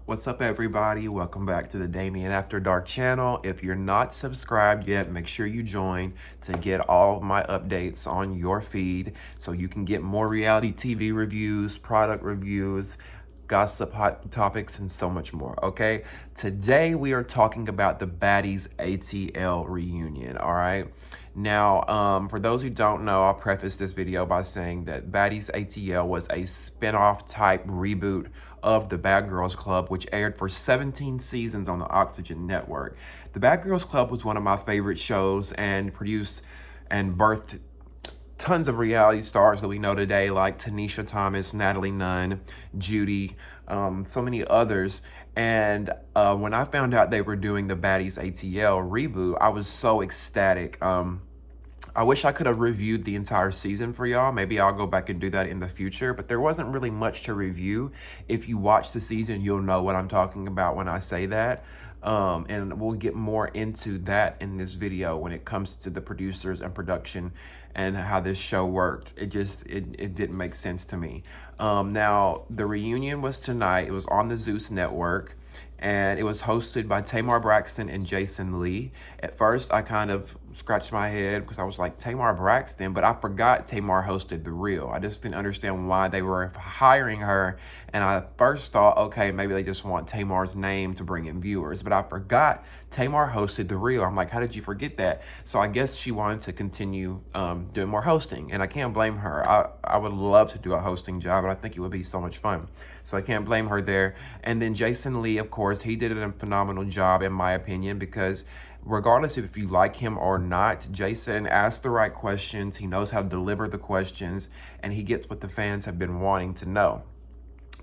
What's up, everybody? Welcome back to the Damien After Dark channel. If you're not subscribed yet, make sure you join to get all of my updates on your feed so you can get more reality TV reviews, product reviews, gossip, hot topics, and so much more, okay? Today, we are talking about the Baddies ATL Reunion, all right? Now, for those who don't know, I'll preface this video by saying that Baddies ATL was a spin-off type reboot of the Bad Girls Club, which aired for 17 seasons on the Oxygen Network. The Bad Girls Club was one of my favorite shows and produced and birthed tons of reality stars that we know today, like Tanisha Thomas, Natalie Nunn, Judy, so many others. And when I found out they were doing the Baddies ATL reboot, I was so ecstatic. I wish I could have reviewed the entire season for y'all. Maybe I'll go back and do that in the future, but there wasn't really much to review. If you watch the season, you'll know what I'm talking about when I say that. And we'll get more into that in this video when it comes to the producers and production and how this show worked. It didn't make sense to me. Now, the reunion was tonight. It was on the Zeus Network, and it was hosted by Tamar Braxton and Jason Lee. At first, I kind of scratched my head because I was like, Tamar Braxton, but I forgot Tamar hosted The Real. I just didn't understand why they were hiring her, and I first thought, okay, maybe they just want Tamar's name to bring in viewers, but I forgot Tamar hosted The Real. I'm like, how did you forget that? So I guess she wanted to continue doing more hosting, and I can't blame her. I would love to do a hosting job, and I think it would be so much fun. So I can't blame her there. And then Jason Lee, of course, he did a phenomenal job, in my opinion, because regardless if you like him or not, Jason asks the right questions. He knows how to deliver the questions, and he gets what the fans have been wanting to know.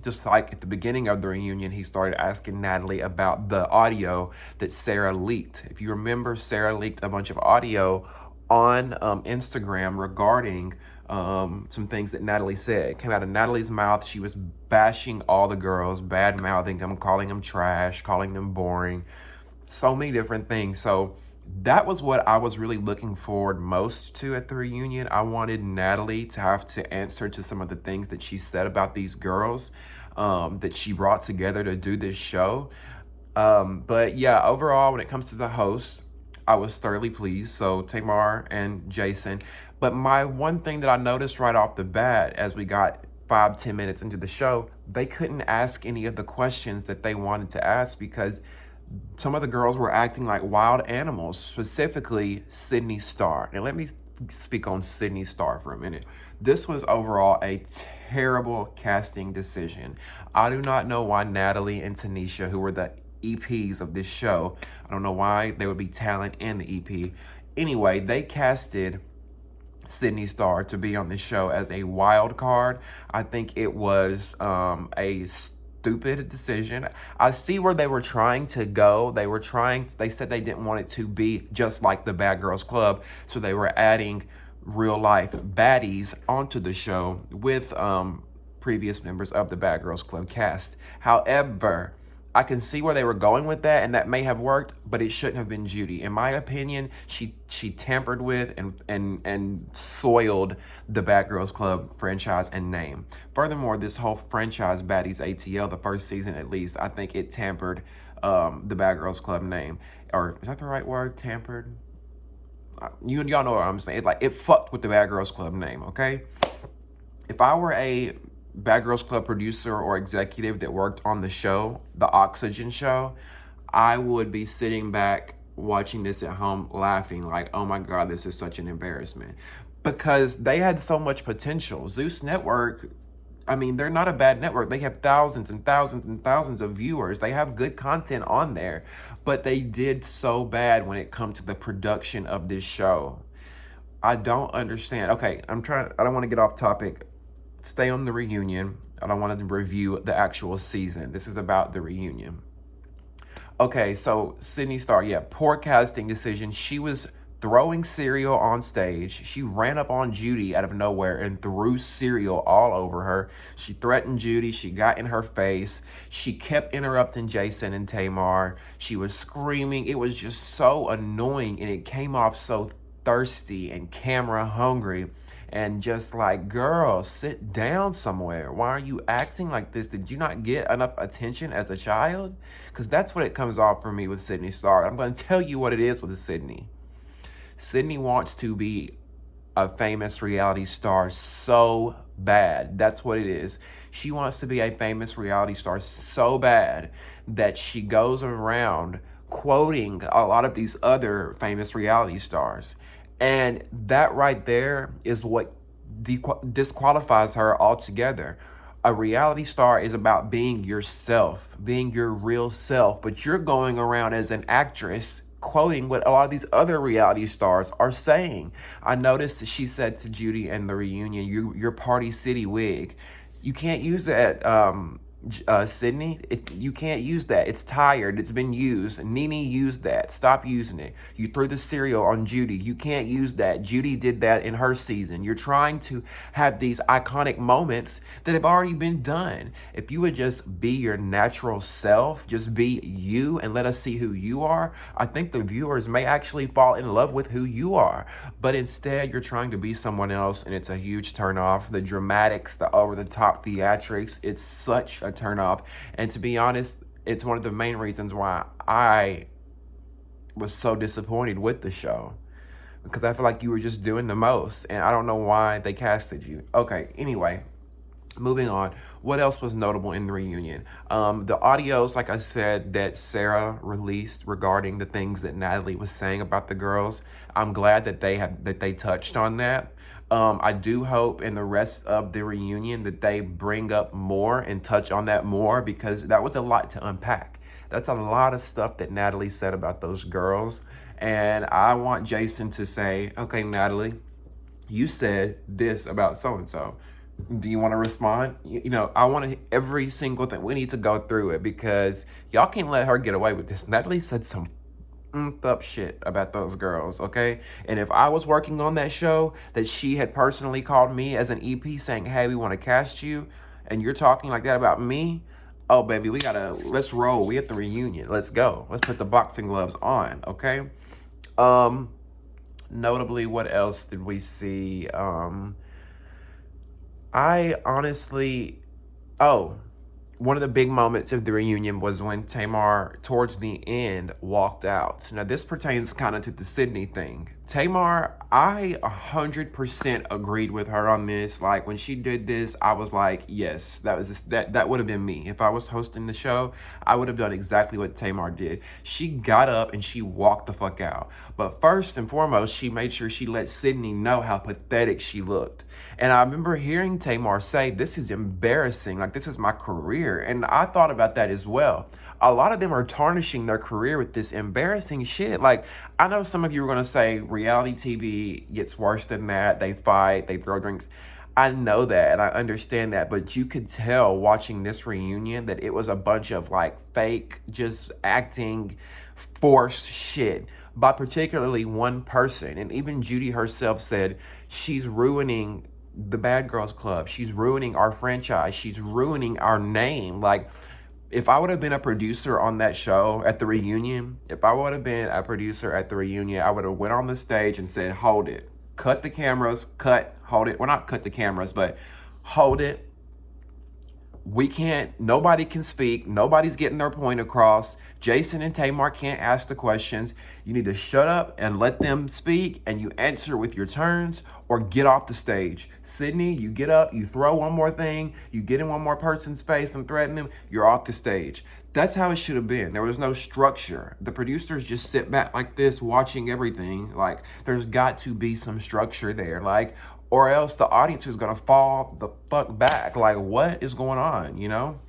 Just like at the beginning of the reunion, he started asking Natalie about the audio that Sarah leaked. If you remember, Sarah leaked a bunch of audio on Instagram regarding some things that Natalie said. It came out of Natalie's mouth. She was bashing all the girls, bad-mouthing them, calling them trash, calling them boring, so many different things. So that was what I was really looking forward most to at the reunion. I wanted Natalie to have to answer to some of the things that she said about these girls that she brought together to do this show. But yeah, overall, when it comes to the host, I was thoroughly pleased. So Tamar and Jason. But my one thing that I noticed right off the bat as we got 5-10 minutes into the show, they couldn't ask any of the questions that they wanted to ask because some of the girls were acting like wild animals, specifically Sydney Starr. Now, let me speak on Sydney Starr for a minute. This was overall a terrible casting decision. I do not know why Natalie and Tanisha, who were the EPs of this show, I don't know why they would be talent in the EP. Anyway, they casted Sydney Starr to be on the show as a wild card. I think it was a stupid decision. I see where they were trying to go. They said they didn't want it to be just like the Bad Girls Club, so they were adding real life baddies onto the show with previous members of the Bad Girls Club cast. However, I can see where they were going with that, and that may have worked, but it shouldn't have been Judy. In my opinion, she tampered with and soiled the Bad Girls Club franchise and name. Furthermore, this whole franchise, Baddies ATL, the first season at least, I think it tampered the Bad Girls Club name. Or is that the right word? Tampered? Y'all know what I'm saying. It fucked with the Bad Girls Club name, okay? If I were a Bad Girls Club producer or executive that worked on the show, the Oxygen show, I would be sitting back watching this at home laughing like, oh my God, this is such an embarrassment. Because they had so much potential. Zeus Network, I mean, they're not a bad network. They have thousands and thousands and thousands of viewers. They have good content on there. But they did so bad when it comes to the production of this show. I don't understand. Okay, I don't want to get off topic. Stay on the reunion. I don't want to review the actual season. This is about the reunion. Okay, so Sydney Starr, yeah, poor casting decision. She was throwing cereal on stage. She ran up on Judy out of nowhere and threw cereal all over her. She threatened Judy. She got in her face. She kept interrupting Jason and Tamar. She was screaming. It was just so annoying, and it came off so thirsty and camera hungry. And just like, girl, sit down somewhere. Why are you acting like this? Did you not get enough attention as a child? Because that's what it comes off for me with Sydney Starr. I'm going to tell you what it is with Sydney. Sydney wants to be a famous reality star so bad. That's what it is. She wants to be a famous reality star so bad that she goes around quoting a lot of these other famous reality stars. And that right there is what disqualifies her altogether. A reality star is about being yourself, being your real self, but you're going around as an actress quoting what a lot of these other reality stars are saying. I noticed that she said to Judy in the reunion, your Party City wig. You can't use that, Sydney. You can't use that. It's tired. It's been used. Nene used that. Stop using it. You threw the cereal on Judy. You can't use that. Judy did that in her season. You're trying to have these iconic moments that have already been done. If you would just be your natural self, just be you and let us see who you are, I think the viewers may actually fall in love with who you are. But instead, you're trying to be someone else, and it's a huge turnoff. The dramatics, the over-the-top theatrics, it's such a turn off. And to be honest, it's one of the main reasons why I was so disappointed with the show, because I feel like you were just doing the most, and I don't know why they casted you. Okay, anyway, moving on. What else was notable in the reunion? The audios, like I said, that Sarah released regarding the things that Natalie was saying about the girls. I'm glad that they touched on that. I do hope in the rest of the reunion that they bring up more and touch on that more, because that was a lot to unpack. That's a lot of stuff that Natalie said about those girls. And I want Jason to say, okay, Natalie, you said this about so-and-so. Do you want to respond? I want to, every single thing. We need to go through it, because y'all can't let her get away with this. Natalie said some up shit about those girls, okay? And if I was working on that show that she had personally called me as an EP saying, hey, we want to cast you, and you're talking like that about me, oh, baby, let's roll. We at the reunion. Let's go. Let's put the boxing gloves on, okay? Notably, what else did we see? I honestly, one of the big moments of the reunion was when Tamar, towards the end, walked out. Now, this pertains kind of to the Sydney thing. Tamar, I 100% agreed with her on this. Like, when she did this, I was like, yes, that would have been me. If I was hosting the show, I would have done exactly what Tamar did. She got up and she walked the fuck out. But first and foremost, she made sure she let Sydney know how pathetic she looked. And I remember hearing Tamar say, this is embarrassing. Like, this is my career. And I thought about that as well. A lot of them are tarnishing their career with this embarrassing shit. Like, I know some of you are going to say reality TV gets worse than that. They fight, they throw drinks. I know that and I understand that. But you could tell watching this reunion that it was a bunch of like fake, just acting, forced shit by particularly one person. And even Judy herself said she's ruining the Bad Girls Club. She's ruining our franchise. She's ruining our name. Like, if I would have been a producer on that show at the reunion, I would have went on the stage and said, hold it. Cut the cameras. Hold it. Well, not cut the cameras, but hold it. Nobody can speak. Nobody's getting their point across. Jason and Tamar can't ask the questions. You need to shut up and let them speak, and you answer with your turns or get off the stage. Sydney, you get up, you throw one more thing, you get in one more person's face and threaten them, you're off the stage. That's how it should have been. There was no structure. The producers just sit back like this watching everything. Like, there's got to be some structure there. Like, or else the audience is going to fall the fuck back. Like, what is going on,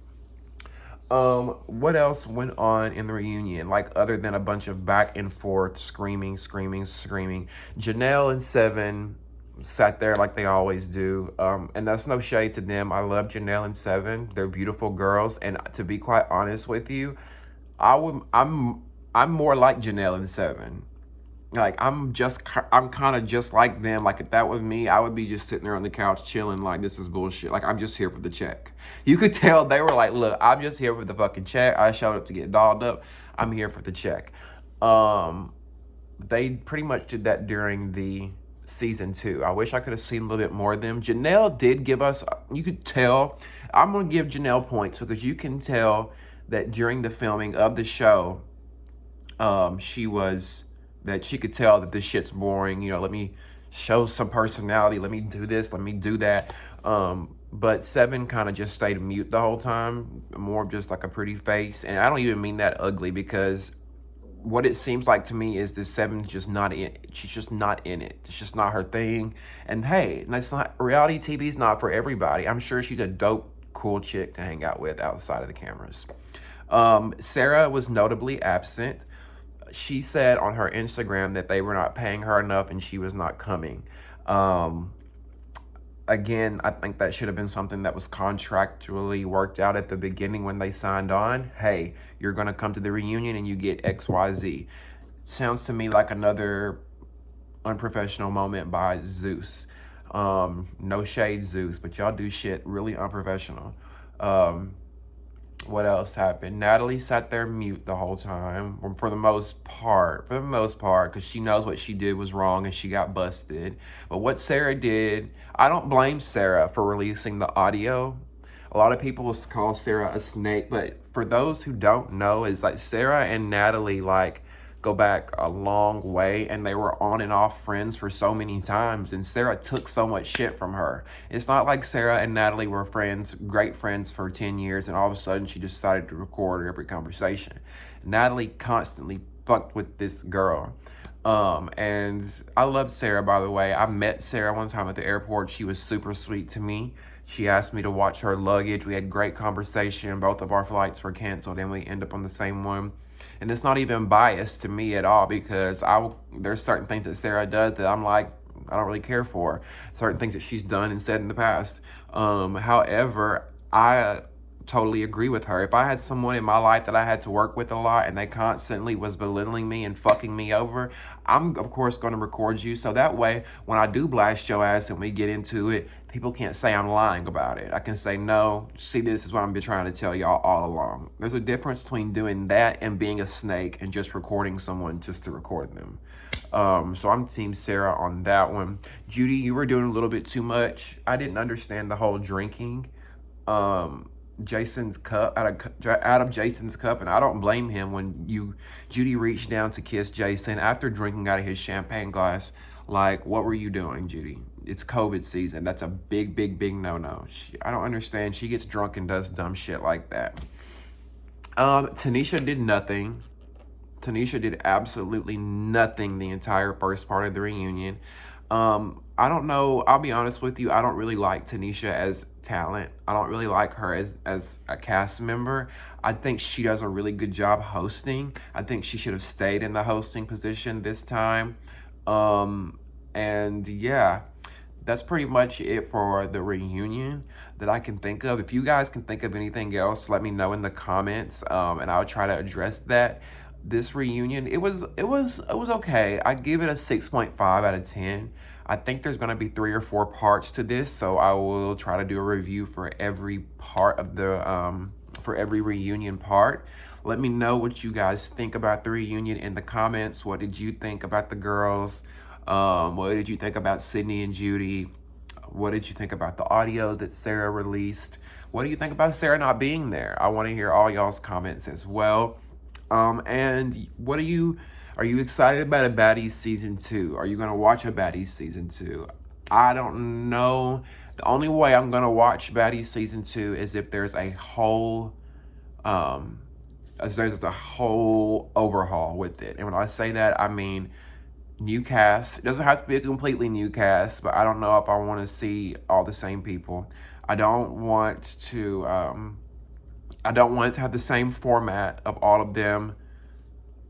What else went on in the reunion? Like, other than a bunch of back and forth screaming. Janelle and Seven sat there like they always do. And that's no shade to them. I love Janelle and Seven. They're beautiful girls. And to be quite honest with you, I'm more like Janelle and Seven. Like, I'm kind of just like them. Like, if that was me, I would be just sitting there on the couch chilling like, this is bullshit. Like, I'm just here for the check. You could tell they were like, look, I'm just here for the fucking check. I showed up to get dolled up. I'm here for the check. They pretty much did that during the season 2. I wish I could have seen a little bit more of them. Janelle did give us, you could tell, I'm going to give Janelle points because you can tell that during the filming of the show, she could tell that this shit's boring. Let me show some personality. Let me do this. Let me do that. But Seven kind of just stayed mute the whole time, more of just like a pretty face. And I don't even mean that ugly, because what it seems like to me is this Seven's just not in. She's just not in it. It's just not her thing. And hey, that's not, reality TV is not for everybody. I'm sure she's a dope, cool chick to hang out with outside of the cameras. Sarah was notably absent. She said on her Instagram that they were not paying her enough and she was not coming. Again, I think that should have been something that was contractually worked out at the beginning when they signed on. Hey, you're going to come to the reunion and you get XYZ. Sounds to me like another unprofessional moment by Zeus. No shade, Zeus, but y'all do shit really unprofessional. What else happened? Natalie sat there mute the whole time, for the most part, because she knows what she did was wrong and she got busted. But what Sarah did, I don't blame Sarah for releasing the audio. A lot of people call Sarah a snake, but for those who don't know, it's like Sarah and Natalie go back a long way, and they were on and off friends for so many times, and Sarah took so much shit from her. It's not like Sarah and Natalie were friends, great friends for 10 years, and all of a sudden she decided to record every conversation. Natalie constantly fucked with this girl. And I love Sarah, by the way. I met Sarah one time at the airport. She was super sweet to me. She asked me to watch her luggage. We had great conversation. Both of our flights were canceled and we end up on the same one. And it's not even biased to me at all, because there's certain things that Sarah does that I'm like, I don't really care for. Certain things that she's done and said in the past. However, I totally agree with her. If I had someone in my life that I had to work with a lot and they constantly was belittling me and fucking me over, I'm of course going to record you, so that way when I do blast your ass and we get into it, people can't say I'm lying about it. I can say, no, see, this is what I've been trying to tell y'all all along. There's a difference between doing that and being a snake and just recording someone just to record them. So I'm Team Sarah on that one. Judy, you were doing a little bit too much. I didn't understand the whole drinking Jason's cup out of Jason's cup, and I don't blame him. When Judy reached down to kiss Jason after drinking out of his champagne glass, like, what were you doing, Judy? It's COVID season. That's a big no-no. I don't understand. She gets drunk and does dumb shit like that. Tanisha did nothing. Tanisha did absolutely nothing the entire first part of the reunion. I don't know. I'll be honest with you. I don't really like Tanisha as talent. I don't really like her as a cast member. I think she does a really good job hosting. I think she should have stayed in the hosting position this time. And yeah, that's pretty much it for the reunion that I can think of. If you guys can think of anything else, let me know in the comments, and I'll try to address that. This reunion, it was okay. I give it a 6.5 out of 10. I think there's going to be 3 or 4 parts to this, so I will try to do a review for every part of the for every reunion part. Let me know what you guys think about the reunion in the comments. What did you think about the girls? What did you think about Sydney and Judy? What did you think about the audio that Sarah released? What do you think about Sarah not being there? I want to hear all y'all's comments as well. And are you excited about a Baddies season 2? Are you going to watch a Baddies season 2? I don't know. The only way I'm going to watch Baddies season 2 is if there's a whole overhaul with it. And when I say that, I mean new cast. It doesn't have to be a completely new cast, but I don't know if I want to see all the same people. I don't want it to have the same format of all of them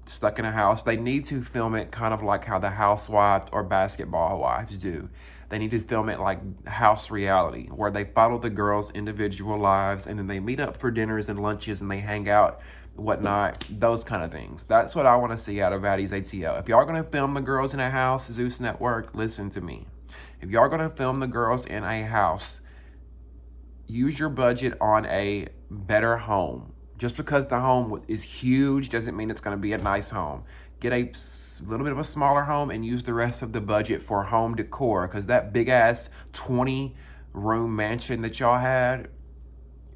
stuck in a house. They need to film it kind of like how the Housewives or Basketball Wives do. They need to film it like house reality, where they follow the girls' individual lives and then they meet up for dinners and lunches and they hang out, whatnot, those kind of things. That's what I want to see out of Baddies ATL. If y'all going to film the girls in a house, Zeus Network, listen to me. If y'all going to film the girls in a house, use your budget on a better home. Just because the home is huge doesn't mean it's going to be a nice home. Get a little bit of a smaller home and use the rest of the budget for home decor, because that big ass 20-room mansion that y'all had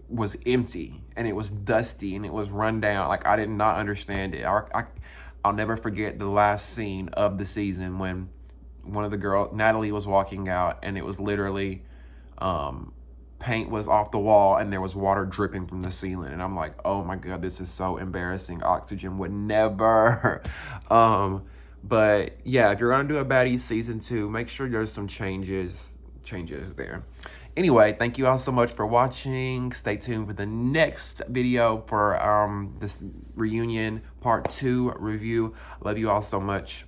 was empty and it was dusty and it was run down. Like, I did not understand it. I'll never forget the last scene of the season when one of the girls, Natalie, was walking out and it was literally paint was off the wall and there was water dripping from the ceiling, and I'm like, oh my god, this is so embarrassing. Oxygen would never. But yeah, if you're gonna do a Baddies season 2, make sure there's some changes there. Anyway, thank you all so much for watching. Stay tuned for the next video for this reunion part 2 review. Love you all so much.